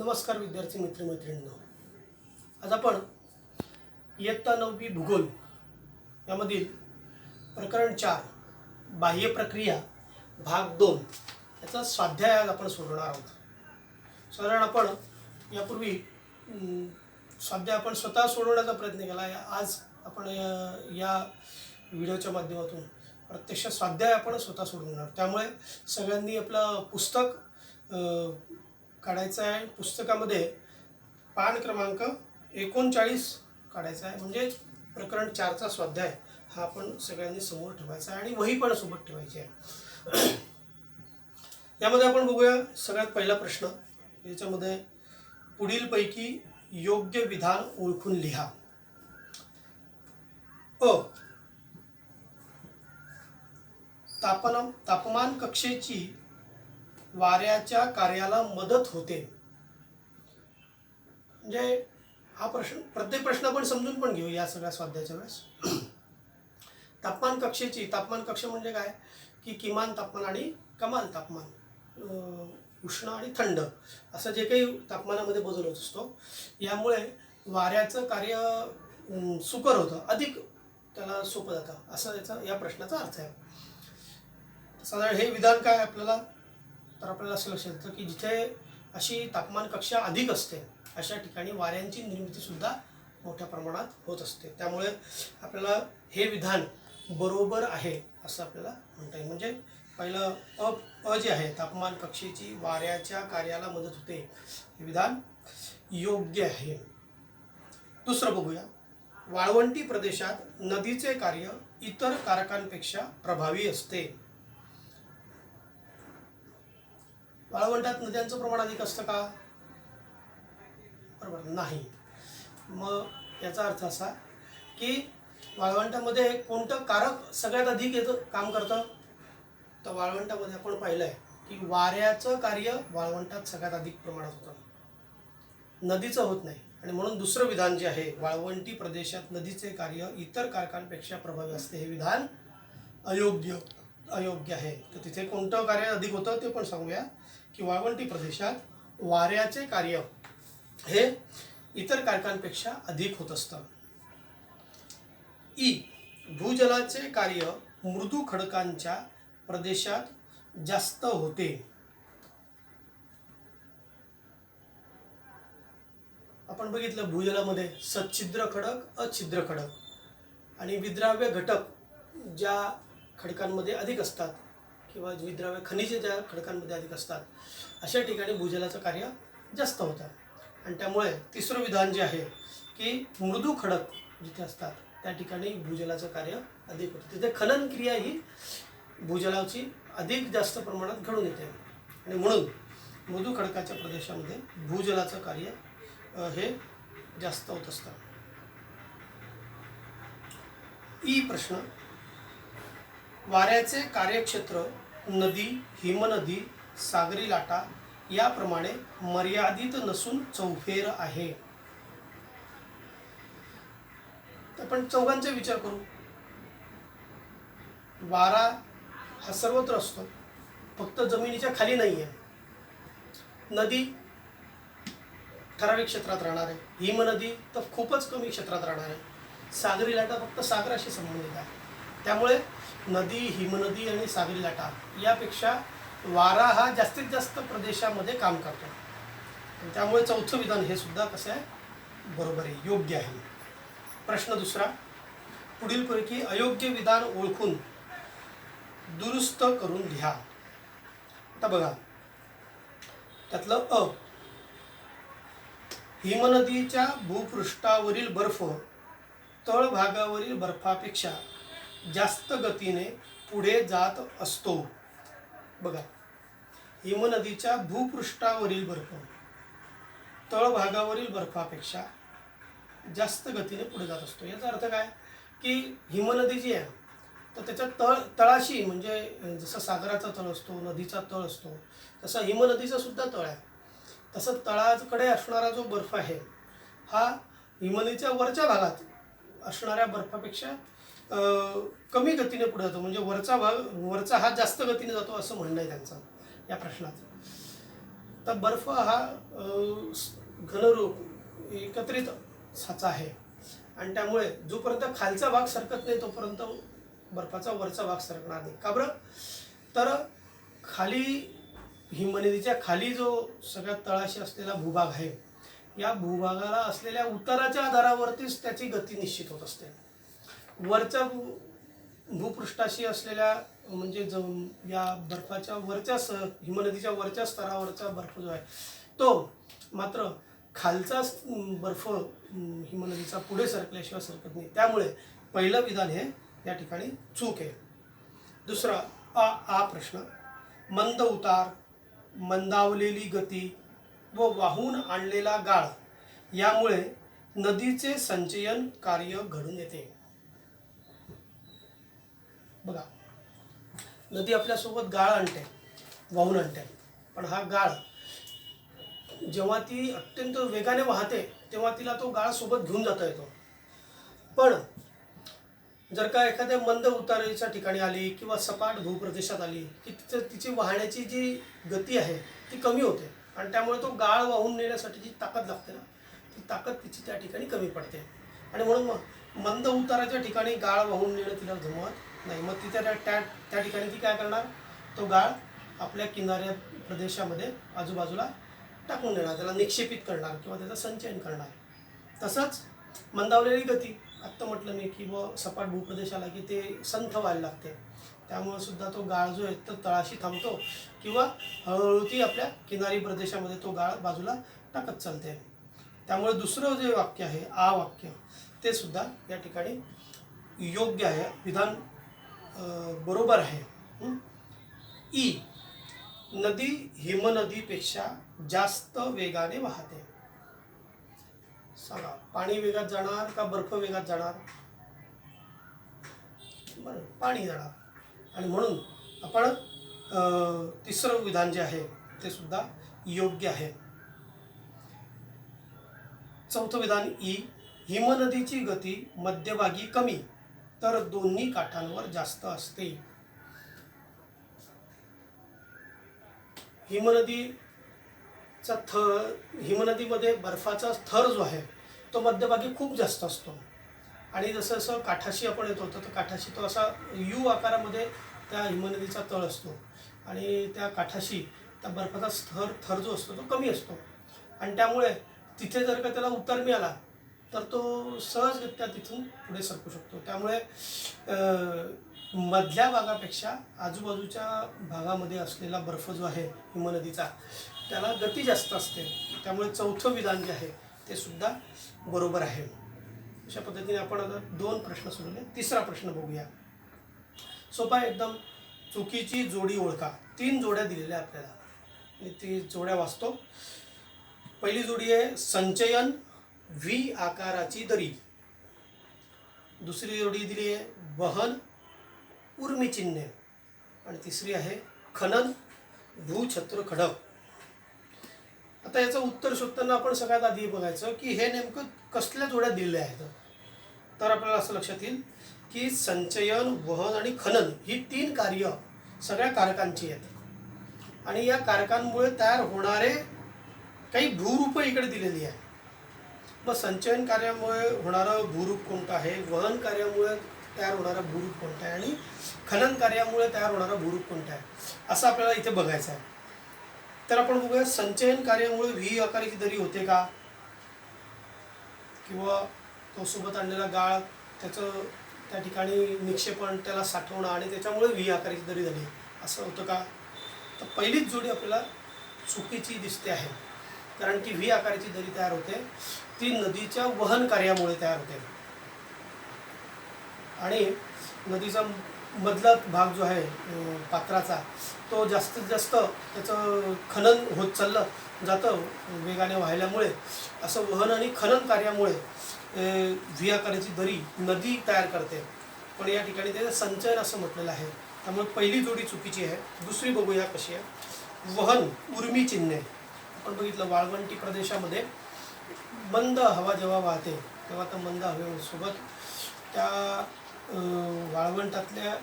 नमस्कार विद्यार्थी मित्र मैत्रिणींनो, आज आपण इयत्ता 9वी भूगोल यामधील प्रकरण 4 बाह्य प्रक्रिया भाग 2 याचा स्वाध्याय आज आपण सोडवणार आहोत। साधारण आपण यापूर्वी स्वाध्याय आपण स्वतः सोडवण्याचा प्रयत्न केला आहे। आज आपण या व्हिडिओच्या माध्यमातून प्रत्यक्ष स्वाध्याय आपण स्वतः सोडवणार। त्यामुळे सगळ्यांनी आपलं पुस्तक काढायचं आहे। पुस्तकामध्ये पान क्रमांक 39 काढायचा आहे, म्हणजे प्रकरण 4 चा स्वाध्याय हा आपण सगळ्यांनी समोर ठेवायचा आहे आणि वही पण सोबत ठेवायची आहे। यामध्ये आपण बघूया सगळ्यात पहिला प्रश्न। याच्यामध्ये पुढीलपैकी योग्य विधान ओळखून लिहा। तापमान कक्षेची वाऱ्याच्या कार्याला मदत होते। म्हणजे हा प्रश्न, प्रत्येक प्रश्न आपण समजून पण घेऊ या सगळ्या स्वाध्यायाच्या वेळेस। तापमान कक्षेची, तापमान कक्ष म्हणजे काय की किमान तापमान आणि कमाल तापमान, उष्ण आणि थंड असं जे काही तापमानामध्ये बदल होत असतो, यामुळे वाऱ्याचं कार्य सुकर होतं, अधिक त्याला सोपं जातं, असं याचा या प्रश्नाचा अर्थ आहे। साधारण हे विधान काय आपल्याला, तर आपल्याला असं लक्षात येतं की जिथे अशी तापमान कक्षा अधिक असते अशा ठिकाणी वाऱ्यांची निर्मिती सुद्धा मोठ्या प्रमाणात होत असते। त्यामुळे आपल्याला हे विधान बरोबर आहे असं आपल्याला म्हणता येईल। म्हणजे पहिलं अ जे आहे, तापमान कक्षेची वाऱ्याच्या कार्याला मदत होते, हे विधान योग्य आहे। दुसरं बघूया, वाळवंटी प्रदेशात नदीचे कार्य इतर कारकांपेक्षा प्रभावी असते। वाळवंटात नद्यांचं प्रमाण अधिक असतं का? बरोबर नाही। मग याचा अर्थ असा की वाळवंटामध्ये कोणतं कारक सगळ्यात अधिक काम करतं? तर वाळवंटामध्ये आपण पाहिलं आहे की वाऱ्याचं कार्य वाळवंटात सगळ्यात अधिक प्रमाणात होतं, नदीचं होत नाही। आणि म्हणून दुसरं विधान जे आहे, वाळवंटी प्रदेशात नदीचे कार्य इतर कारकांपेक्षा प्रभावी असते, हे विधान अयोग्य आहे। तर तिथे कोणतं कार्य अधिक होतं ते पण सांगूया की वाळवंटी प्रदेशात वाऱ्याचे कार्य हे इतर कारकांपेक्षा अधिक होत असतं। भूजलाचे कार्य मृदू खडकांच्या प्रदेशात जास्त होते। आपण बघितलं भूजलामध्ये सच्छिद्र खडक, अछिद्र खडक आणि विद्राव्य घटक ज्या खडकांमध्ये अधिक असतात किंवा विद्राव्य खनिजे ज्या खडकांमध्ये अधिक असतात, अशा ठिकाणी भूजलाचं कार्य जास्त होतं। आणि त्यामुळे तिसरं विधान जे आहे की मृदू खडक जिथे असतात त्या ठिकाणी भूजलाचं कार्य अधिक होतं, तिथे खनन क्रिया ही भूजलाची अधिक जास्त प्रमाणात घडून येते आणि म्हणून मृदू खडकाच्या प्रदेशामध्ये भूजलाचं कार्य हे जास्त होत असतं। प्रश्न, वाऱ्याचे कार्यक्षेत्र नदी, हिमनदी, सागरी लाटा याप्रमाणे मर्यादित नसून चौफेर आहे। आपण चौघांचा विचार करू। वारा हा सर्वत्र असतो, फक्त जमिनीच्या खाली नाही आहे। नदी ठराविक क्षेत्रात राहणार आहे, हिमनदी तर खूपच कमी क्षेत्रात राहणार आहे, सागरी लाटा फक्त सागराशी संबंधित आहे। त्यामुळे नदी, हिमनदी आणि सागरी लाटा यापेक्षा वारा हा जास्तीत जास्त प्रदेशामध्ये काम करतो। त्यामुळे चौथं विधान हे सुद्धा कसं आहे, बरोबर आहे, योग्य आहे। प्रश्न दुसरा, पुढीलपैकी अयोग्य विधान ओळखून दुरुस्त करून लिहा। आता बघा त्यातलं हिमनदीच्या भूपृष्ठावरील बर्फ तळभागावरील बर्फापेक्षा जास्त गतीने पुढे जात असतो। बघा, हिमनदीच्या भूपृष्ठावरील बर्फ तळभागावरील बर्फापेक्षा जास्त गतीने पुढे जात असतो। याचा अर्थ काय की हिमनदी जी आहे तर त्याच्या तळाशी, म्हणजे जसं सागराचा तळ असतो, नदीचा तळ असतो, तसा हिमनदीचा सुद्धा तळ आहे। तसं तळाकडे असणारा जो बर्फ आहे हा हिमनदीच्या वरच्या भागात असणाऱ्या बर्फापेक्षा कमी गतीने पुढे जातो, म्हणजे वरचा हा जास्त गतीने जातो असं म्हणणं आहे त्यांचं या प्रश्नात। तर बर्फ हा घनरूप एकत्रित साचा आहे आणि त्यामुळे जोपर्यंत खालचा भाग सरकत नाही तोपर्यंत बर्फाचा वरचा भाग सरकणार नाही. का बरं? तर खाली हिमनदीच्या खाली जो सगळ्यात तळाशी असलेला भूभाग आहे, या भूभागाला असलेल्या उताराच्या आधारावरतीच त्याची गती निश्चित होत असते. वरच्या भूपृष्ठाशी असलेल्या म्हणजे जो या बर्फाच्या वरच्या हिमनदीच्या वरच्या स्तरावरचा बर्फ जो आहे तो मात्र खालचा बर्फ हिमनदीचा पुढे सरकल्याशिवाय सरकत नाही. त्यामुळे पहिलं विधान हे या ठिकाणी चूक आहे. दुसरा आ प्रश्न, मंद उतार, मंदावलेली गती व वाहून आणलेला गाळ यामुळे नदीचे संचयन कार्य घडून येते. बघा, नदी आपल्यासोबत गाळ आणते, वाहून आणते, पण हा गाळ जेव्हा ती अत्यंत वेगाने वाहते तेव्हा तिला तो गाळ सोबत घेऊन जाता येतो. पण जर का एखाद्या मंद उताराच्या ठिकाणी आली किंवा सपाट भूप्रदेशात आली की तिची वाहण्याची जी गती आहे ती कमी होते आणि त्यामुळे तो गाळ वाहून नेण्यासाठी जी ताकद लागते ना, ती ताकद तिची त्या ठिकाणी कमी पडते आणि म्हणून मग मंद उताराच्या ठिकाणी गाळ वाहून नेणं तिला जमत नाही. मग ती त्या ठिकाणी ती काय करणार, तो गाळ आपल्या किनाऱ्या प्रदेशामध्ये आजूबाजूला टाकून देणार, त्याला निक्षेपित करणार किंवा त्याचं संचयन करणार. तसंच मंदावलेली गती, आत्ता म्हटलं मी की व सपाट भूप्रदेशाला की ते संथ व्हायला लागते, त्यामुळे सुद्धा तो गाळ जो आहे तो तळाशी थांबतो किंवा हळूहळू ती आपल्या किनारी प्रदेशामध्ये तो गाळ बाजूला टाकत चालते. त्यामुळे दुसरं जे वाक्य आहे आ वाक्य ते सुद्धा या ठिकाणी योग्य आहे, विधान बरोबर आहे. ई, नदी हिमनदीपेक्षा जास्त वेगाने वाहते. सांगा, पाणी वेगात जाणार का बर्फ वेगात जाणार? बरं, पाणी जाणार आणि म्हणून आपण तिसरं विधान जे आहे ते सुद्धा योग्य आहे. चौथं विधान ई, हिमनदीची गती मध्यभागी कमी तर दोन्ही काठांवर जास्त असते. हिमनदीमध्ये बर्फाचा थर जो आहे तो मध्यभागी खूप जास्त असतो आणि जसं जसं काठाशी आपण येतो तर काठाशी तो असा यू आकारामध्ये त्या हिमनदीचा तळ असतो आणि त्या काठाशी त्या बर्फाचा थर जो असतो तो कमी असतो आणि त्यामुळे तिथे जर का त्याला उतार मिळाला तर तो सहजरित्या तिथून पुढे सरकू शकतो. त्यामुळे मधल्या भागापेक्षा आजूबाजूच्या भागामध्ये असलेला बर्फ जो आहे हिमनदीचा त्याला गती जास्त असते. त्यामुळे चौथं विधान जे आहे ते सुद्धा बरोबर आहे. अशा पद्धतीने आपण आता 2 प्रश्न सोडवले. तिसरा प्रश्न बघूया. सोपा आहे एकदम. चुकीची जोडी ओळखा. 3 जोड्या दिलेल्या आपल्याला, मी ती जोड्या वाचतो. पहिली जोडी आहे संचयन व्ही आकाराची दरी. दुसरी जोडी दिली आहे वहन उर्मी चिन्हे आणि तिसरी आहे खनन भूछत्र खडक. आता याचं उत्तर शोधताना आपण सगळ्यात आधी बघायचं की हे नेमकं कसल्या जोड्या दिलेल्या आहेत. तर आपल्याला असं लक्षात येईल की संचयन, वहन आणि खनन ही 3 कार्य सगळ्या कारकांची आहेत आणि या कारकांमुळे तयार होणारे काही भूरूप इकडे दिलेली आहे. मग संचयन कार्यामुळे होणारं भूरूप कोणतं आहे, वहन कार्यामुळे तयार होणारा भूरूप कोणता आहे आणि खनन कार्यामुळे तयार होणारा भूरूप कोणता आहे असं आपल्याला इथे बघायचं आहे. तर आपण बघूया संचयन कार्यामुळे व्ही आकाराची दरी होते का, किंवा तो सोबत आणलेला गाळ त्याचं त्या ठिकाणी निक्षेपण, त्याला साठवणं आणि त्याच्यामुळे व्ही आकाराची दरी झाली असं होतं का. तर पहिलीच जोडी आपल्याला चुकीची दिसते आहे, कारण की व्ही आकाराची दरी तयार होते ती नदीच्या वहन कार्यामुळे तयार होते आणि नदीचा मधला भाग जो आहे पात्राचा तो जास्तीत जास्त त्याचं खनन होत चाललं जातं वेगाने वाहिल्यामुळे. असं वहन आणि खनन कार्यामुळे व्ही आकाराची दरी नदी तयार करते, पण या ठिकाणी त्याचं संचयन असं म्हटलेलं आहे. त्यामुळे पहिली जोडी चुकीची आहे. दुसरी बघूया कशी आहे. वहन उर्मी चिन्हे. आपण बघितलं वाळवंटी प्रदेशामध्ये मंद हवा जेव्हा वाहते तेव्हा त्या मंद हवेसोबत त्या वाळवंटातल्या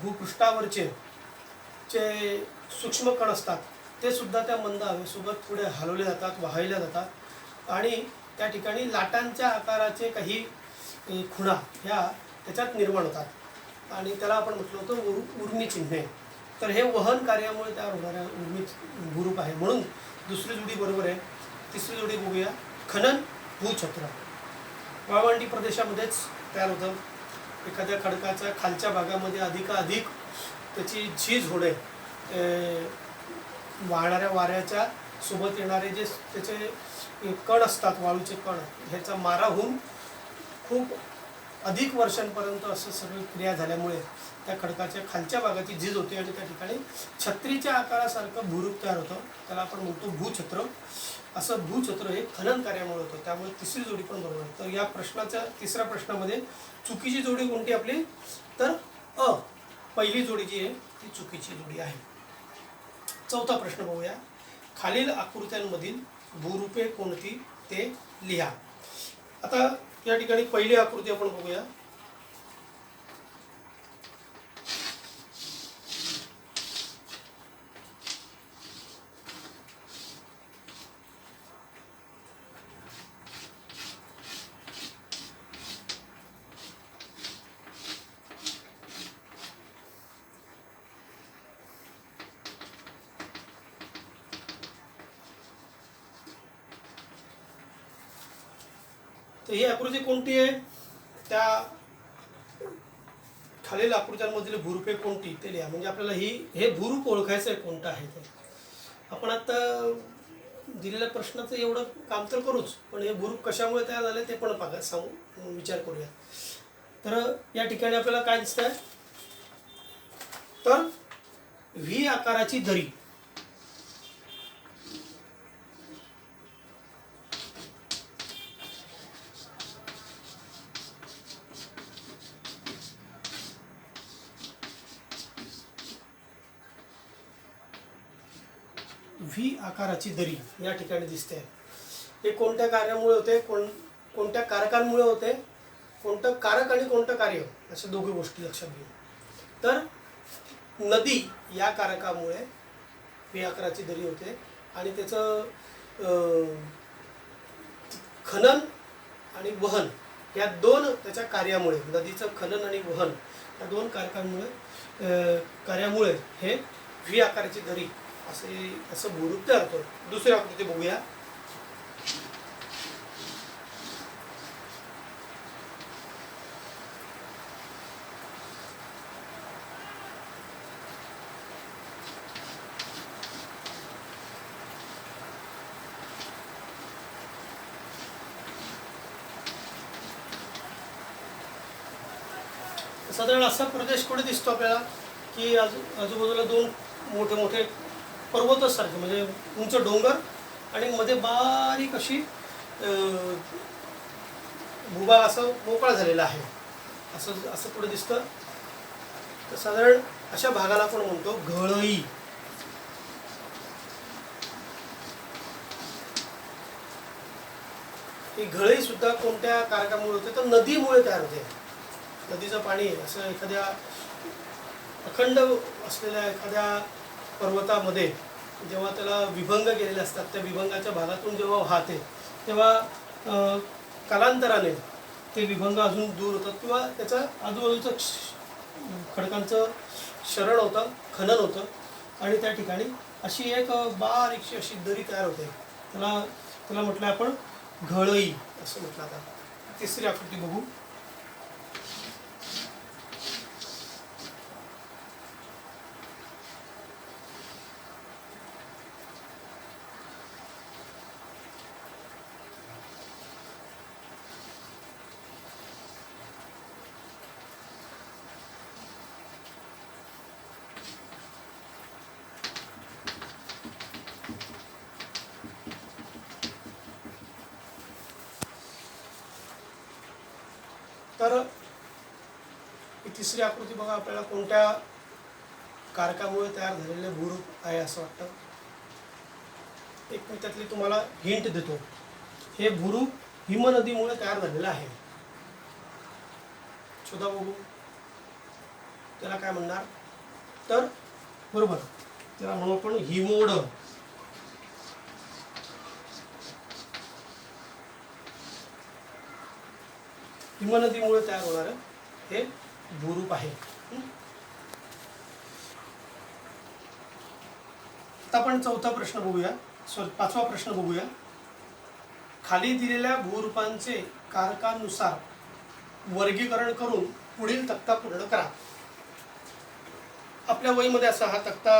भूपृष्ठावरचे जे सूक्ष्म कण असतात ते सुद्धा त्या मंद हवेसोबत पुढे हलवले जातात, वाहिल्या जातात आणि त्या ठिकाणी लाटांच्या आकाराचे काही खुणा ह्या त्याच्यात निर्माण होतात आणि त्याला आपण म्हटलं होतं उर्मी चिन्हे. तर हे वहन कार्यामुळे तयार होणाऱ्या उर्मी भूरूप आहे. म्हणून दुसरी जोडी बरोबर आहे. तिसरी जोडी बघूया. खनन भूछत्र वाळवंटी प्रदेशामध्येच तयार होतं. एखाद्या खडकाच्या खालच्या भागामध्ये अधिकाधिक त्याची झीज होणे, वाहणाऱ्या वाऱ्याच्या सोबत येणारे जे त्याचे कण असतात, वाळूचे कण, ह्याचा मारा होऊन खूप अधिक वर्षांपर्यंत असं सगळी क्रिया झाल्यामुळे त्या खडकाच्या खालच्या भागाची झीज होते आणि त्या ठिकाणी छत्रीच्या आकारासारखं भूरूप तयार होतं. त्याला आपण म्हणतो भूछत्र. असं भूछत्र हे खनन कार्यामुळे होतं. त्यामुळे तिसरी जोडी पण बरोबर आहे. तर या प्रश्नाच्या तिसऱ्या प्रश्नामध्ये चुकीची जोडी कोणती आपली? तर अ, पहिली जोडी जी आहे ती चुकीची जोडी आहे. चौथा प्रश्न बघूया. खालील आकृत्यांमधील भूरूपे कोणती ते लिहा. आता या ठिकाणी पहिली आकृती आपण बघूया. तर ही आकृती कोणती आहे? त्या खालील आकृत्यांमधील भूरूपे कोणती ते लिहा. म्हणजे आपल्याला हे भूरूप ओळखायचं आहे कोणतं आहे ते. आपण आता दिलेल्या प्रश्नाचं एवढं काम तर करूच, पण हे भूरूप कशामुळे तयार झाले ते पण विचार करूया. तर या ठिकाणी आपल्याला काय दिसतंय? तर व्ही आकाराची दरी. व्ही आकाराची दरी या ठिकाणी दिसते. हे कोणत्या कार्यामुळे होते? कोणत्या कारकांमुळे होते? कोणतं कारक आणि कोणतं कार्य, अशा दोघी गोष्टी लक्षात घेऊ. तर नदी या कारकामुळे व्ही आकाराची दरी होते आणि त्याचं खनन आणि वहन या दोन त्याच्या कार्यामुळे, नदीचं खनन आणि वहन या दोन कार्यामुळे हे व्ही आकाराची दरी असं भूरूप तयार होतं. दुसरी आकृती बघूया. साधारण असा प्रदेश कुठे दिसतो आपल्याला की आजूबाजूला दोन मोठे मोठे पर्वतासारखे, म्हणजे उंच डोंगर आणि मध्ये बारीक अशी भूभाग असं मोकळा झालेला आहे, असं पुढे दिसतं. तर साधारण अशा भागाला आपण म्हणतो घळई. ही घळई सुद्धा कोणत्या कारकामुळे होते? तर नदीमुळे तयार होते. नदीचं पाणी असं एखाद्या अखंड असलेल्या एखाद्या पर्वतामध्ये जेव्हा त्याला विभंग केलेले असतात, त्या विभंगाच्या भागातून जेव्हा वाहते तेव्हा कालांतराने ते विभंग अजून दूर होतात किंवा त्याचं आजूबाजूचं खडकांचं शरण होतं, खनन होतं आणि त्या ठिकाणी अशी एक बारीकशी अशी दरी तयार होते. त्याला म्हटलं आपण घळई असं म्हटलं. आता तिसरी आकृती बघू. तर ही तिसरी आकृती बघा. आपल्याला कोणत्या कारकामुळे तयार झालेले भूरूप आहे असं वाटतं? एक मी त्यातली तुम्हाला हिंट देतो. हे भूरूप हिमनदीमुळे तयार झालेलं आहे. शोधा बघू. त्याला काय म्हणणार? तर बरोबर, त्याला म्हणू आपण हिमोड. हिमनदीमुळे तयार होणारं हे भूरूप आहे. आता आपण चौथा प्रश्न बघूया, पाचवा प्रश्न बघूया. खाली दिलेल्या भूरूपांचे कारकानुसार वर्गीकरण करून पुढील तक्ता पूर्ण करा. आपल्या वहीमध्ये असा हा तक्ता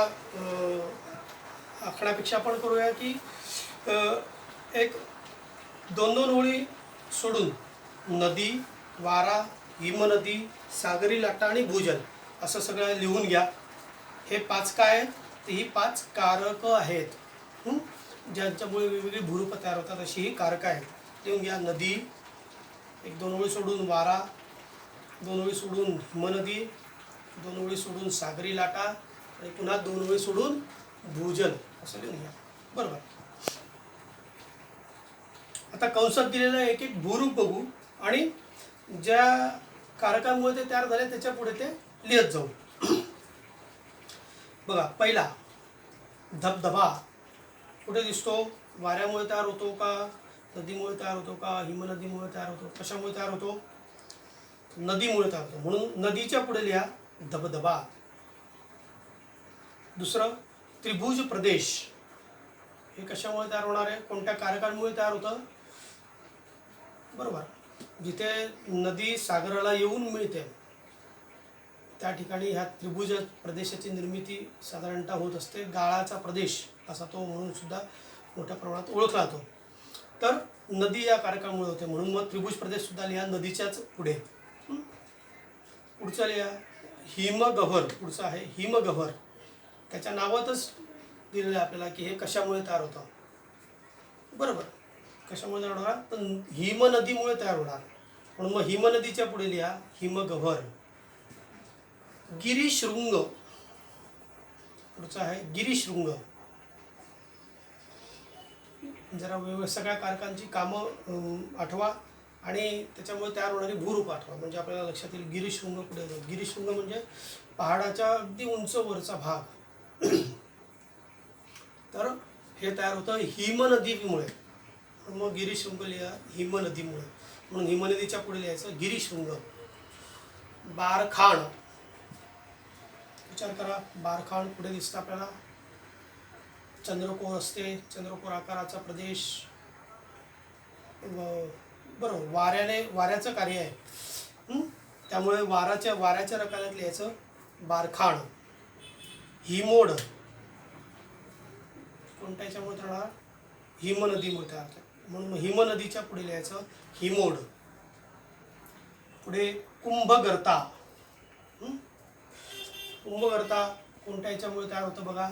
आखण्यापेक्षा आपण करूया की एक 2-2 ओळी सोडून नदी, वारा, हिमनदी, सागरी लाटा आणि भूजल असं सगळं लिहून घ्या. हे 5 काय आहेत? तर ही 5 कारक आहेत, ज्यांच्यामुळे वेगवेगळी भूरूप तयार होतात, अशी ही कारक आहेत. लिहून घ्या. नदी, 1-2 ओळी सोडून वारा, 2 ओळी सोडून हिमनदी, 2 ओळी सोडून सागरी लाटा आणि पुन्हा 2 ओळी सोडून भूजल असं लिहून घ्या. बरोबर. आता कंसात दिलेलं एक एक भूरूप बघू आणि ज्या कारकांमुळे ते तयार झाले त्याच्या पुढे ते लिहत जाऊ. बघा, पहिला धबधबा कुठे दिसतो? वाऱ्यामुळे तयार होतो का, नदीमुळे तयार होतो का, हिमनदीमुळे तयार होतो? कशामुळे तयार होतो? नदीमुळे तयार होतो, म्हणून नदीच्या पुढे लिहा धबधबा. दुसरं त्रिभुज प्रदेश, हे कशामुळे तयार होणार आहे? कोणत्या कारकांमुळे तयार होतं? बरोबर, जिथे नदी सागराला येऊन मिळते त्या ठिकाणी ह्या त्रिभुज प्रदेशाची निर्मिती साधारणतः होत असते. गाळाचा प्रदेश असा तो म्हणून सुद्धा मोठ्या प्रमाणात ओळखला जातो. तर नदी या कारकामुळे होते, म्हणून मग त्रिभुज प्रदेश सुद्धा लिहा नदीच्याच पुढे. पुढचा लिहा हिमगव्हर. पुढचा आहे हिमगव्हर. त्याच्या नावातच दिलेलं आहे आपल्याला की हे कशामुळे तयार होतं. बरोबर, कशामुळे तयार होणार? तर हिमनदीमुळे तयार होणार, म्हणून मग हिमनदीच्या पुढे लिहा हिमगव्हर. गिरिशृंग. पुढचा आहे गिरिशृंग. जरा वेगवेगळ्या सगळ्या कारकांची कामं आठवा आणि त्याच्यामुळे तयार होणारी भूरूप आठवा, म्हणजे आपल्याला लक्षात येईल गिरिशृंग पुढे येतो. गिरिशृंग म्हणजे पहाडाच्या अगदी उंच वरचा भाग. तर हे तयार होतं हिमनदीमुळे, मग गिरिशृंग लिहा हिमनदीमुळे, म्हणून हिमनदीच्या पुढे लिहायचं गिरिशृंग. बारखाण. विचार करा, बारखाण पुढे दिसतं आपल्याला. चंद्रकोर असते, चंद्रकोर आकाराचा प्रदेश. बरोबर, वाऱ्याचं कार्य आहे, त्यामुळे वाऱ्याच्या रकान्यात लिहायचं बारखाण. हिमोड कोणत्या याच्यामुळे राहणार? हिमनदीमुळे तयार होतं, म्हणून हिमनदीच्या पुढे लिहायचं हिमोड. पुढे कुंभगर्ता. कुंभगर्ता कोणत्या याच्यामुळे तयार होतं बघा,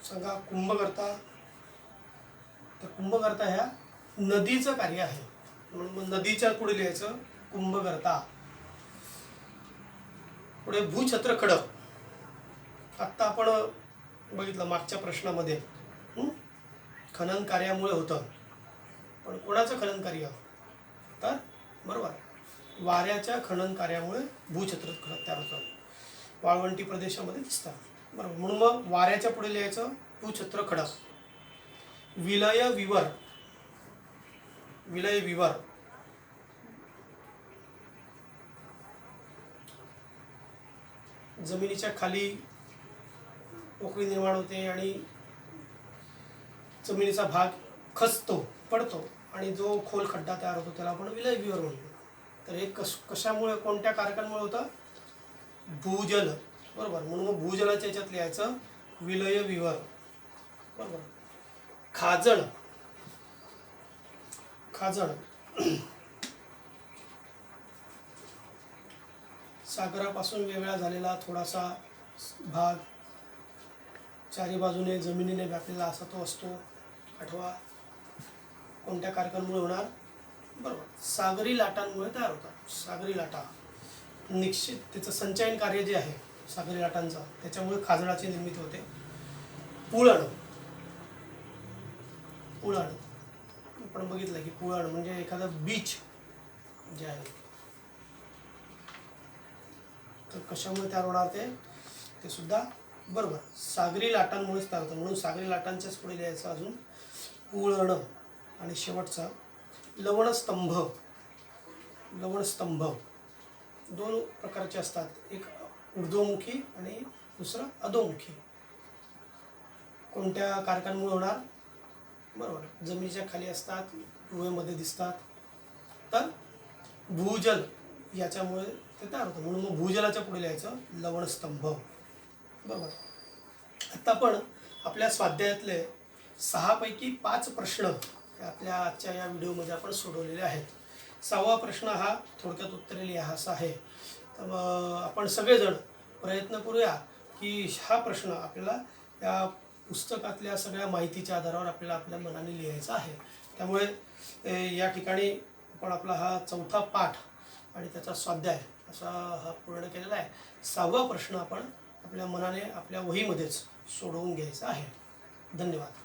सांगा कुंभगर्ता. तर कुंभगर्ता ह्या नदीचं कार्य आहे, म्हणून मग नदीच्या पुढे लिहायचं कुंभगर्ता. पुढे भूछत्र खडक. आत्ता आपण बघितलं मागच्या प्रश्नामध्ये खनन कार्यामुळे होतं, पण कोणाचं खनन कार्य? तर बरोबर, वाऱ्याच्या खनन कार्यामुळे भूछत्र खडक तयार होतं, वाळवंटी प्रदेशामध्ये दिसतात. बरोबर, म्हणून मग वाऱ्याच्या पुढे लिहायचं भूछत्र खडक. विलय विवर. विलय विवर. जमिनीच्या खाली पोकळी निर्माण होते आणि जमिनीचा भाग खचतो, पडतो आणि जो खोल खड्डा तयार होतो त्याला आपण विलय विवर म्हणतो. तर हे कशामुळे, कोणत्या कारकांमुळे होतं? भूजल. बरोबर, म्हणून मग भूजलाच्या याच्यात लिहायचं विलय विवर. बरोबर. खाजण. खाजण सागरापासून वेगळा झालेला थोडासा भाग, चारी बाजूने जमिनीने व्यापलेला असा तो असतो. आठवा, कोणत्या कारकांमुळे होणार? बरोबर, सागरी लाटांमुळे तयार होतात. सागरी लाटा निश्चित त्याचं संचयन कार्य जे आहे सागरी लाटांचं, त्याच्यामुळे खाजणाची निर्मिती होते. पुळण. पुळण आपण बघितलं की पुळण म्हणजे एखादं बीच जे आहे, तर कशामुळे तयार होणार ते सुद्धा बरोबर सागरी लाटांमुळेच तयार होतं, म्हणून सागरी लाटांच्याच पुढे लिहायचं अजून पुळण. आणि शेवटचा लवणस्तंभ. लवणस्तंभ दोन प्रकारचे असतात, एक ऊर्ध्वमुखी आणि दुसरं अधोमुखी. कोणत्या कारकांमुळे होणार? बरोबर, जमिनीच्या खाली असतात, गुहेमध्ये दिसतात. तर भूजल याच्यामुळे ते तयार होतं, म्हणून मग भूजलाच्या पुढे लिहायचं लवणस्तंभ. बरोबर. आता आपण आपल्या स्वाध्यायातले 6 पैकी 5 प्रश्न आपल्या आजच्या या व्हिडिओमध्ये आपण सोडवलेले आहेत. 6वा प्रश्न हा थोडक्यात उत्तरे लिहा असा आहे. तर आपण सगळेजण प्रयत्न करूया की हा प्रश्न आपल्याला या पुस्तकातल्या सगळ्या माहितीच्या आधारावर आपल्याला आपल्या मनाने लिहायचा आहे. त्यामुळे या ठिकाणी आपण आपला हा 4था पाठ आणि त्याचा स्वाध्याय असा हा पूर्ण केलेला आहे. 6वा प्रश्न आपण आपल्या मनाने आपल्या वहीमध्येच सोडवून घ्यायचा आहे. धन्यवाद.